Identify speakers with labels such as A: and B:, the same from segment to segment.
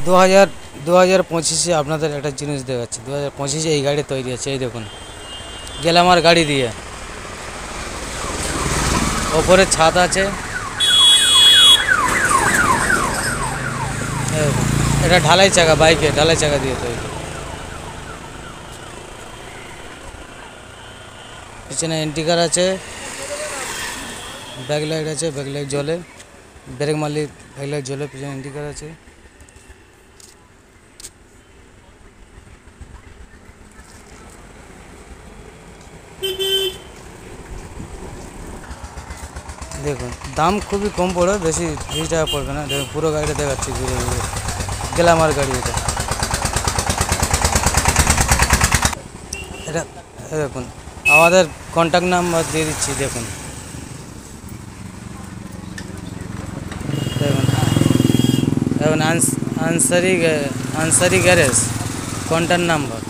A: দু হাজার আপনাদের একটা জিনিস দেখাচ্ছি। 2025 এই গাড়ি তৈরি আছে। এই দেখুন, গ্ল্যামার গাড়ি দিয়ে ওপরে ছাদ আছে। এই দেখুন, এটা ঢালাই চাকা, বাইকে ঢালাই চাকা দিয়ে তৈরি। পিছনে এন্টিকার আছে, ব্যাকলাইট আছে, ব্যাকলাইট জ্বলে, ব্রেক মারলে ব্যাকলাইট জ্বলে, পিছনে এন্টিকার আছে। দেখুন, দাম খুবই কম পড়ে, বেশি 20 টাকা পড়বে না। দেখুন পুরো গাড়িটা দেখাচ্ছি ঘুরে ঘুরে। গ্ল্যামার গাড়ি এটা। এটা দেখুন, আমাদের কন্ট্যাক্ট নাম্বার দিয়ে দিচ্ছি। দেখুন দেখুন দেখুন আনসারি গ্যারেজ, কন্ট্যাক্ট নাম্বার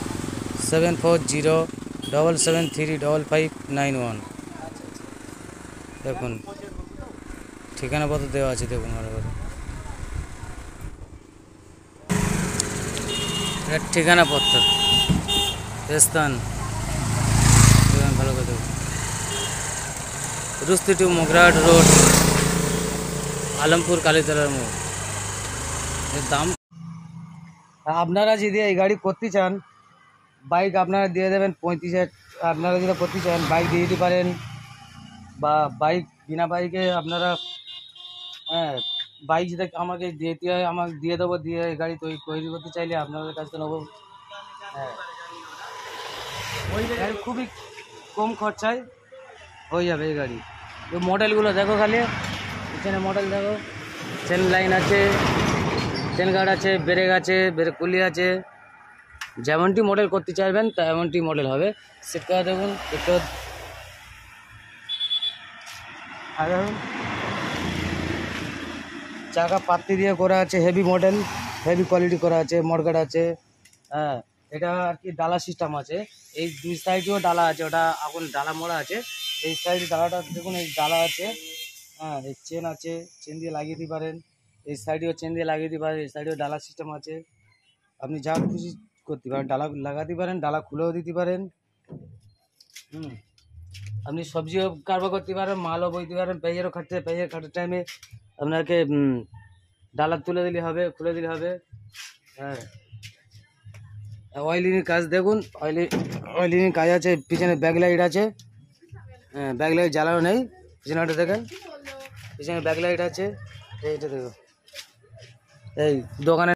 A: 7407735591। দেখুন ঠিকানা পত্র দেওয়া আছে। দেখুন ভালো করে এটা ঠিকানা পত্র, স্থান দেখুন ভালো করে। দেখুন রুস্তি টু মোগরাহাট রোড, আলমপুর কালীতলার মোড়। এর দাম, আপনারা যদি এই গাড়ি করতে চান, বাইক আপনারা দিয়ে দেবেন 35,000। আপনারা যেটা করতে চান বাইক দিয়ে দিতে পারেন, বা বাইক বিনা বাইকে আপনারা, হ্যাঁ, বাইক যেটা আমাকে দিতে হয় আমাকে দিয়ে দেবো, দিয়ে এই গাড়ি তৈরি করতে চাইলে আপনাদের কাছে নেবো। হ্যাঁ, ওই গাড়ি খুবই কম খরচায় হয়ে যাবে এই গাড়ি। তো মডেলগুলো দেখো, খালি পিছনে মডেল দেখো। চেন লাইন আছে, চেন গার্ড আছে, ব্রেক আছে, ব্রেক পুলি আছে। যেমনটি মডেল করতে চাইবেন তেমনটি মডেল হবে। সিট কভার দেখুন একটু, আর দেখুন চাকা পাত্তি দিয়ে করা আছে, হেভি মডেল, হেভি কোয়ালিটি করা আছে, মডগার্ড আছে। হ্যাঁ, এটা আর কি ডালা সিস্টেম আছে। এই দুই সাইডেও ডালা আছে, ওটা এখন ডালা মোড়া আছে। এই সাইডে ডালাটা দেখুন, এই ডালা আছে। হ্যাঁ, এই চেন আছে, চেন দিয়ে লাগিয়ে দিতে পারেন। এই সাইডেও চেন দিয়ে লাগিয়ে দিতে পারেন, এই সাইডেও ডালা সিস্টেম আছে। আপনি যা খুশি করতে পারেন, ডালা লাগাতে পারেন, ডালা খুলেও দিতে পারেন। আপনি সবজিও কারবার করতে পারেন, মালও বইতে পারেন। পেঁয়াজেরও কাটার টাইমে আপনাকে ডালা তুলে দিলে হবে, খুলে দিলে হবে। হ্যাঁ, অয়েলিংয়ের কাজ দেখুন, অয়েলিংয়ের কাজ আছে। পিছনে ব্যাকলাইট আছে। হ্যাঁ, ব্যাকলাইট জ্বালানো নেই, পিছনেটা দেখেন, পিছনে ব্যাকলাইট আছে। এইটা দেখুন, এই দোকানে